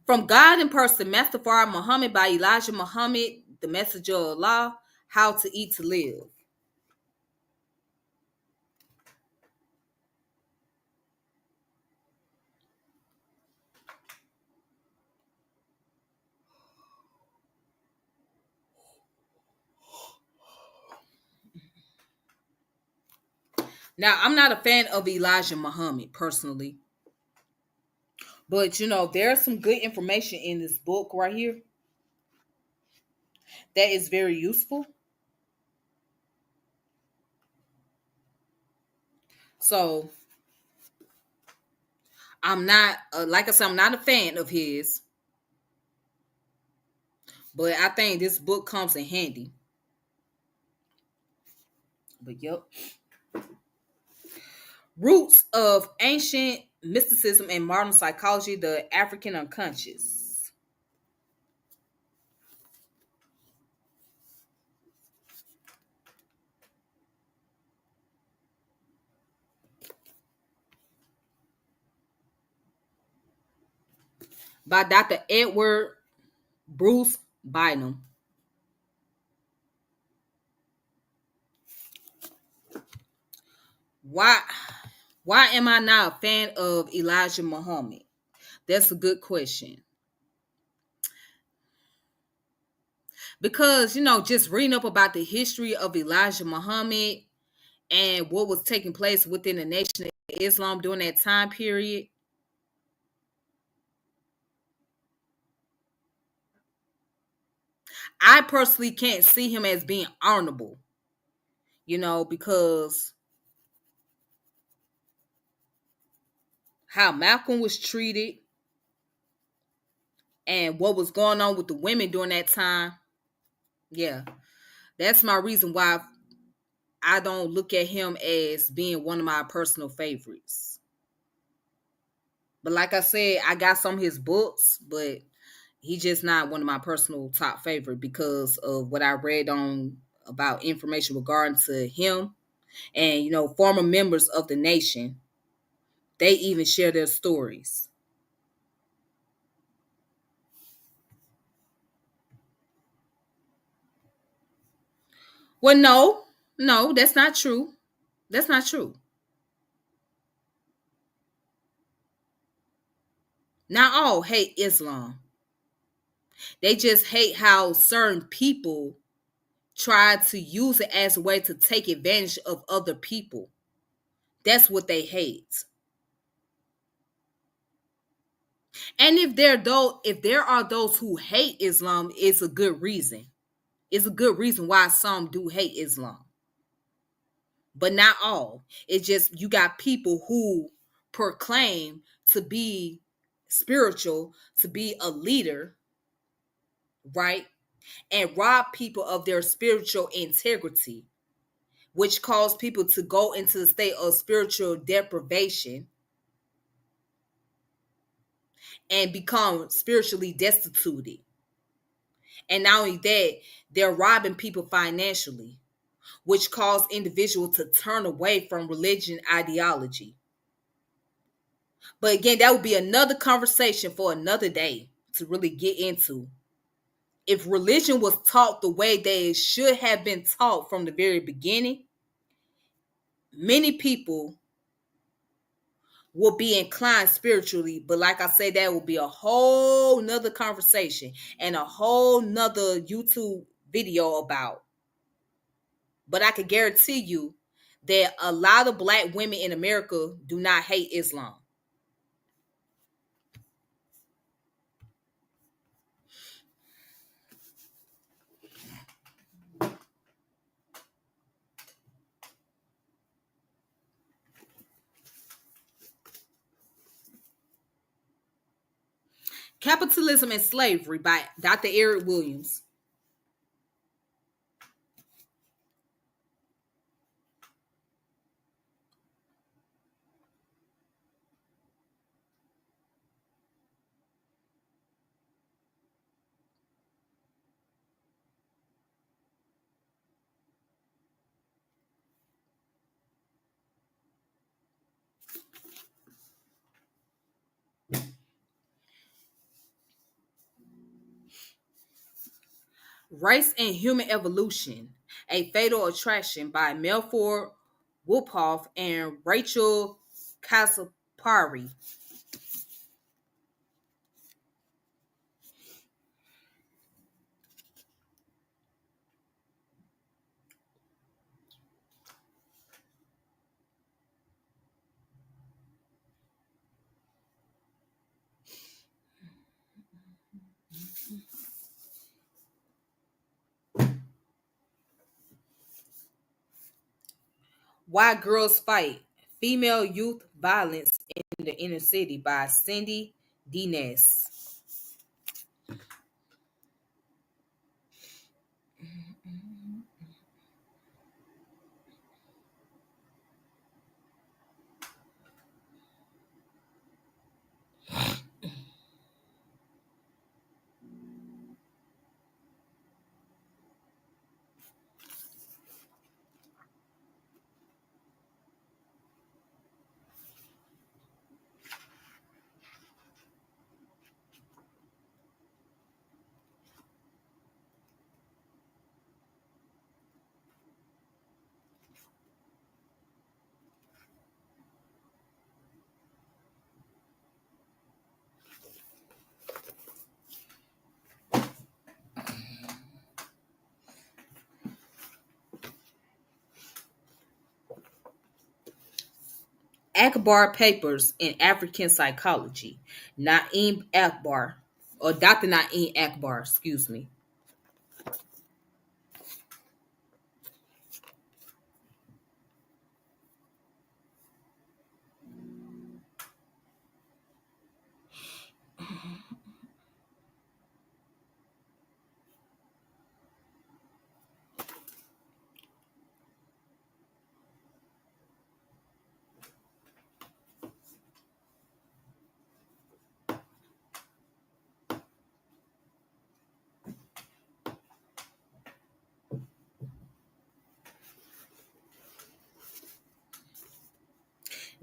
From God in Person, Master Farah Muhammad by Elijah Muhammad, the Messenger of Allah, How to Eat to Live. Now, I'm not a fan of Elijah Muhammad personally, but there's some good information in this book right here that is very useful. So, I'm not, like I said, I'm not a fan of his, but I think this book comes in handy. But yep. Roots of Ancient Mysticism and Modern Psychology, the African Unconscious. By Dr. Edward Bruce Bynum. Why why am I not a fan of Elijah Muhammad? That's a good question. Because, just reading up about the history of Elijah Muhammad and what was taking place within the Nation of Islam during that time period, I personally can't see him as being honorable, because how Malcolm was treated and what was going on with the women during that time. Yeah, that's my reason why I don't look at him as being one of my personal favorites. But like I said, I got some of his books, but he's just not one of my personal top favorite because of what I read on about information regarding to him and former members of the nation. They even share their stories. Well, no, that's not true. That's not true. Not all hate Islam. They just hate how certain people try to use it as a way to take advantage of other people. That's what they hate. And if there are those who hate Islam, it's a good reason. It's a good reason why some do hate Islam. But not all. It's just you got people who proclaim to be spiritual, to be a leader, right? And rob people of their spiritual integrity, which cause people to go into the state of spiritual deprivation, and become spiritually destituted. And not only that, they're robbing people financially, which cause individuals to turn away from religion ideology. But again, that would be another conversation for another day to really get into. If religion was taught the way they should have been taught from the very beginning, many people will be inclined spiritually. But like I said, that will be a whole nother conversation and a whole nother YouTube video about. But I can guarantee you that a lot of black women in America do not hate Islam. Capitalism and Slavery by Dr. Eric Williams. Race and Human Evolution, A Fatal Attraction by Melford Wolpoff and Rachel Casapari. Why Girls Fight, Female Youth Violence in the Inner City by Cindy Dines. Akbar Papers in African Psychology, Naeem Akbar, or Dr. Naeem Akbar, excuse me.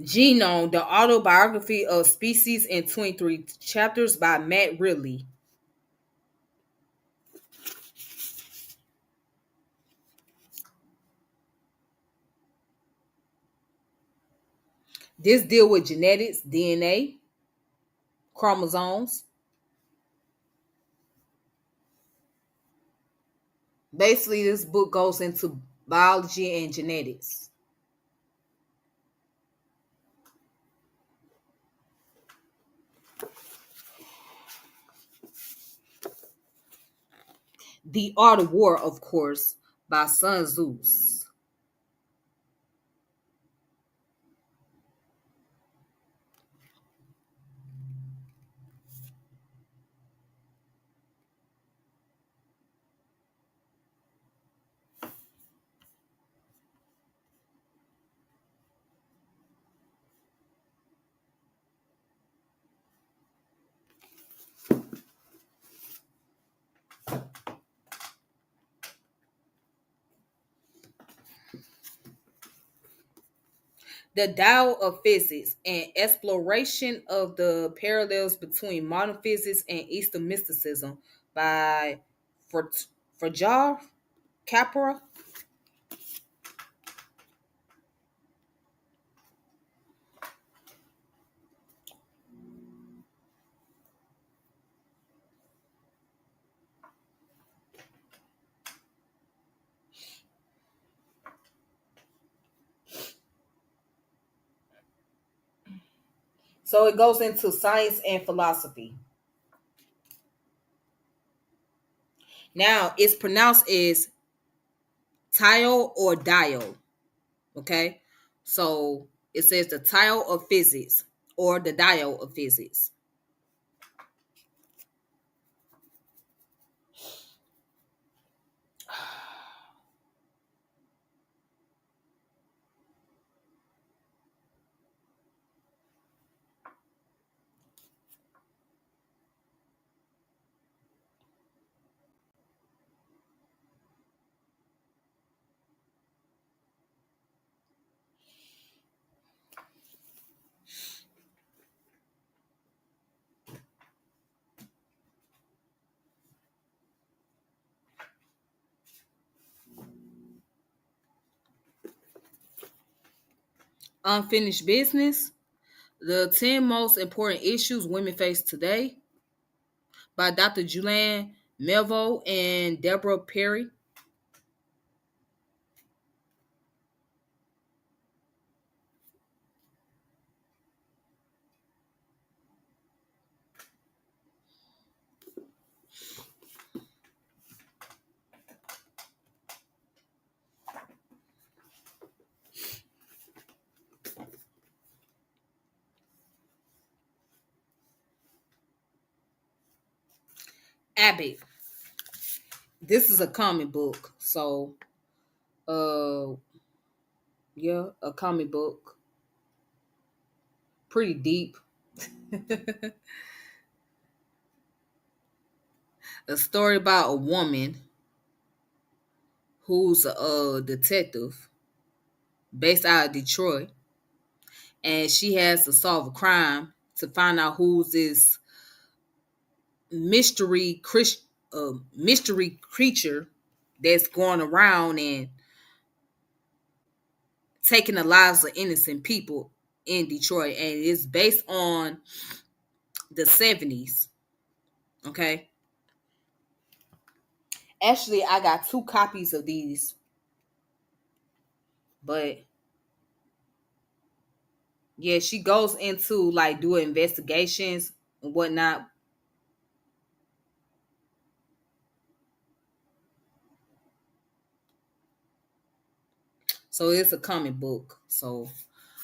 Genome, The Autobiography of Species in 23 Chapters by Matt Ridley. This deal with genetics, DNA, chromosomes. Basically, this book goes into biology and genetics. The Art of War, of course, by Sun Tzu. The Tao of Physics, an exploration of the parallels between modern physics and Eastern mysticism by Fajar Capra. So it goes into science and philosophy. Now it's pronounced as tile or dial. Okay. So it says the tile of physics or the dial of physics. Unfinished business. The 10 most important issues women face today by Dr. Julian Melville and Deborah Perry. Abbott. This is a comic book. So, uh, yeah, a comic book. Pretty deep. A story about a woman who's a detective based out of Detroit, and she has to solve a crime to find out who's this mystery mystery creature that's going around and taking the lives of innocent people in Detroit, and it's based on the 70s. Okay. Actually, I got two copies of these, but yeah, she goes into like doing investigations and whatnot. So it's a comic book. So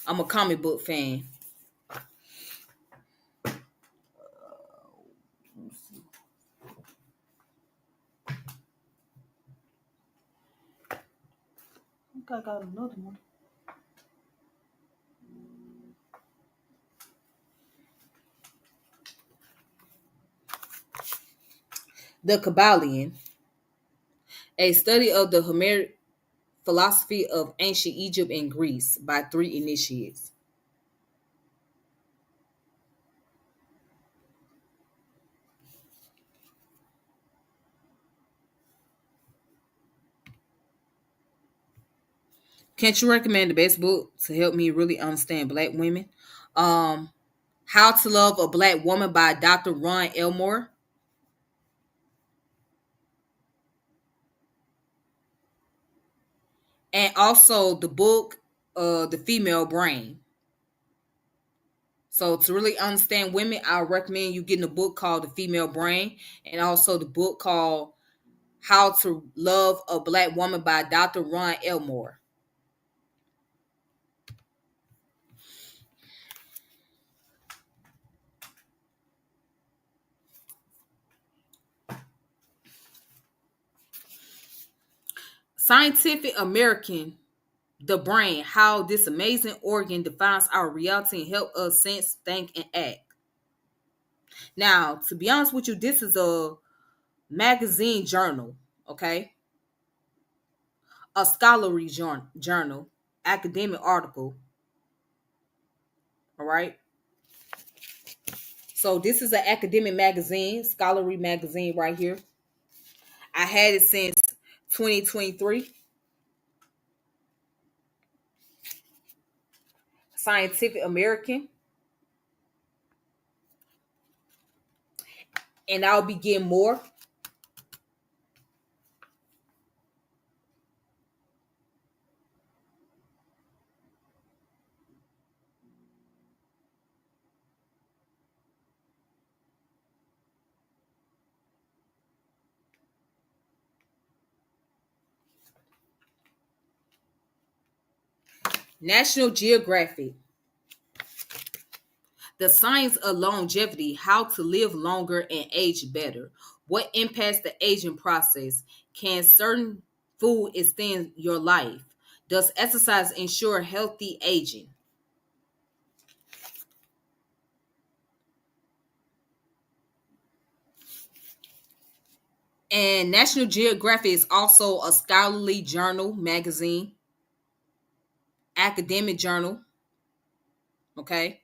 I'm a comic book fan. I think I got another one. The Kabbalion, a study of the Homeric philosophy of ancient Egypt and Greece by three initiates. Can't you recommend the best book to help me really understand black women? Um, How to Love a Black Woman by Dr. Ron Elmore. And also the book, The Female Brain. So to really understand women, I recommend you getting a book called The Female Brain, and also the book called How to Love a Black Woman by Dr. Ron Elmore. Scientific American, The Brain, How This Amazing Organ Defines Our Reality and Help Us Sense, Think, and Act. Now, to be honest with you, this is a magazine journal, okay? A scholarly journal, academic article. All right. So this is an academic magazine, scholarly magazine right here. I had it since 2023. Scientific American. And I'll be getting more. National Geographic. The Science of Longevity, How to Live Longer and Age Better. What impacts the aging process? Can certain food extend your life? Does exercise ensure healthy aging? And National Geographic is also a scholarly journal, magazine, academic journal. Okay.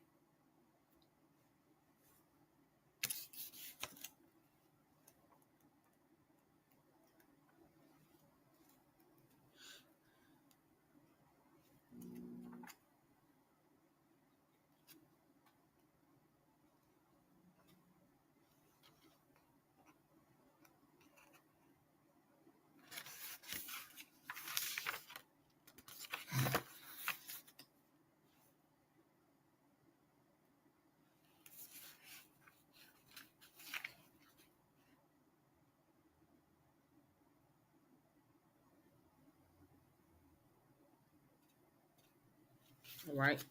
All right.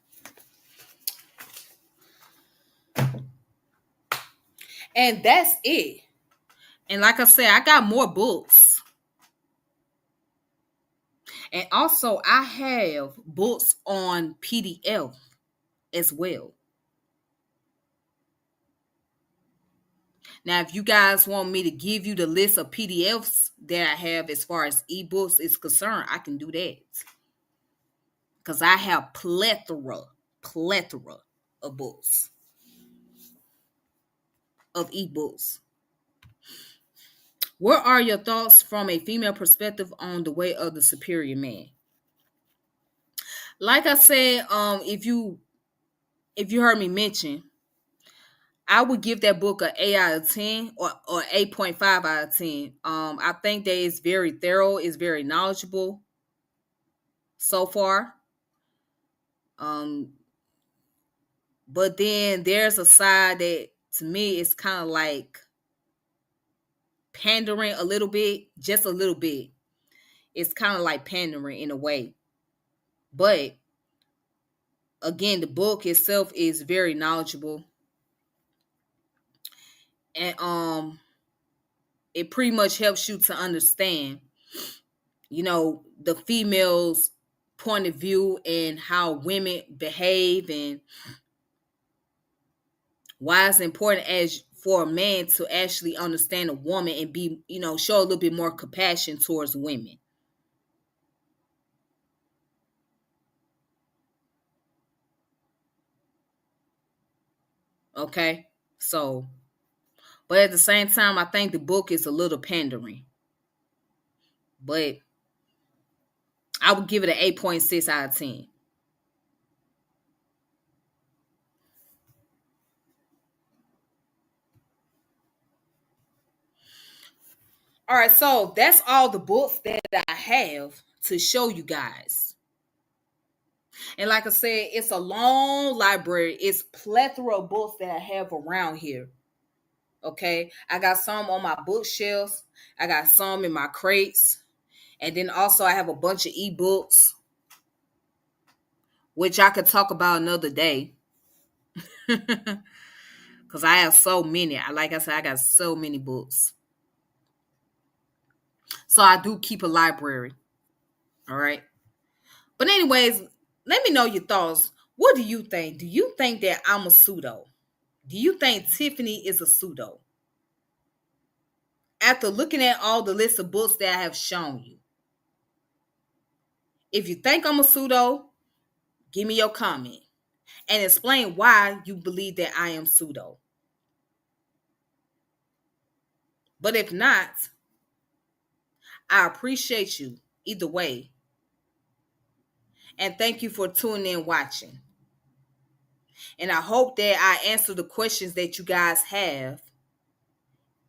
And that's it. And like I said, I got more books. And also, I have books on PDF as well. Now, if you guys want me to give you the list of PDFs that I have as far as ebooks is concerned, I can do that. Because I have plethora of books, of ebooks. What are your thoughts from a female perspective on the way of the superior man? Like I said, if you heard me mention, I would give that book an 8 out of 10 or 8.5 out of 10. I think that it's very thorough, it's very knowledgeable so far. Um, but then there's a side that to me is kind of like pandering a little bit, just a little bit. It's kind of like pandering in a way. But again, the book itself is very knowledgeable. And it pretty much helps you to understand, the female's point of view and how women behave and why it's important as for a man to actually understand a woman and be, show a little bit more compassion towards women. Okay. So, but at the same time, I think the book is a little pandering. But I would give it an 8.6 out of 10. All right, so that's all the books that I have to show you guys. And like I said, it's a long library. It's plethora of books that I have around here. Okay. I got some on my bookshelves. I got some in my crates. And then also I have a bunch of ebooks, which I could talk about another day. Because I have so many. Like I said, I got so many books. So I do keep a library. All right. But anyways, let me know your thoughts. What do you think? Do you think that I'm a pseudo? Do you think Tiffany is a pseudo? After looking at all the list of books that I have shown you. If you think I'm a pseudo, give me your comment. and explain why you believe that I am pseudo. But if not, I appreciate you either way. And thank you for tuning in watching. And I hope that I answer the questions that you guys have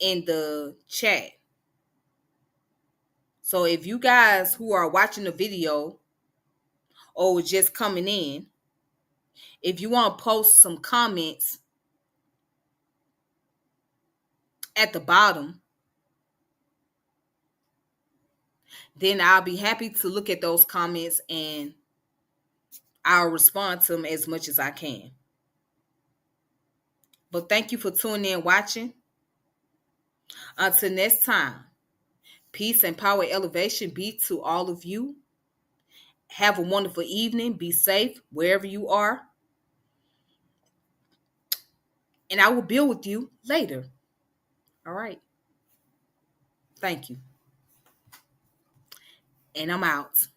in the chat. So if you guys who are watching the video or just coming in, if you want to post some comments at the bottom, then I'll be happy to look at those comments and I'll respond to them as much as I can. But thank you for tuning in watching. Until next time, peace and power elevation be to all of you. Have a wonderful evening. Be safe wherever you are. And I will build with you later. All right. Thank you. And I'm out.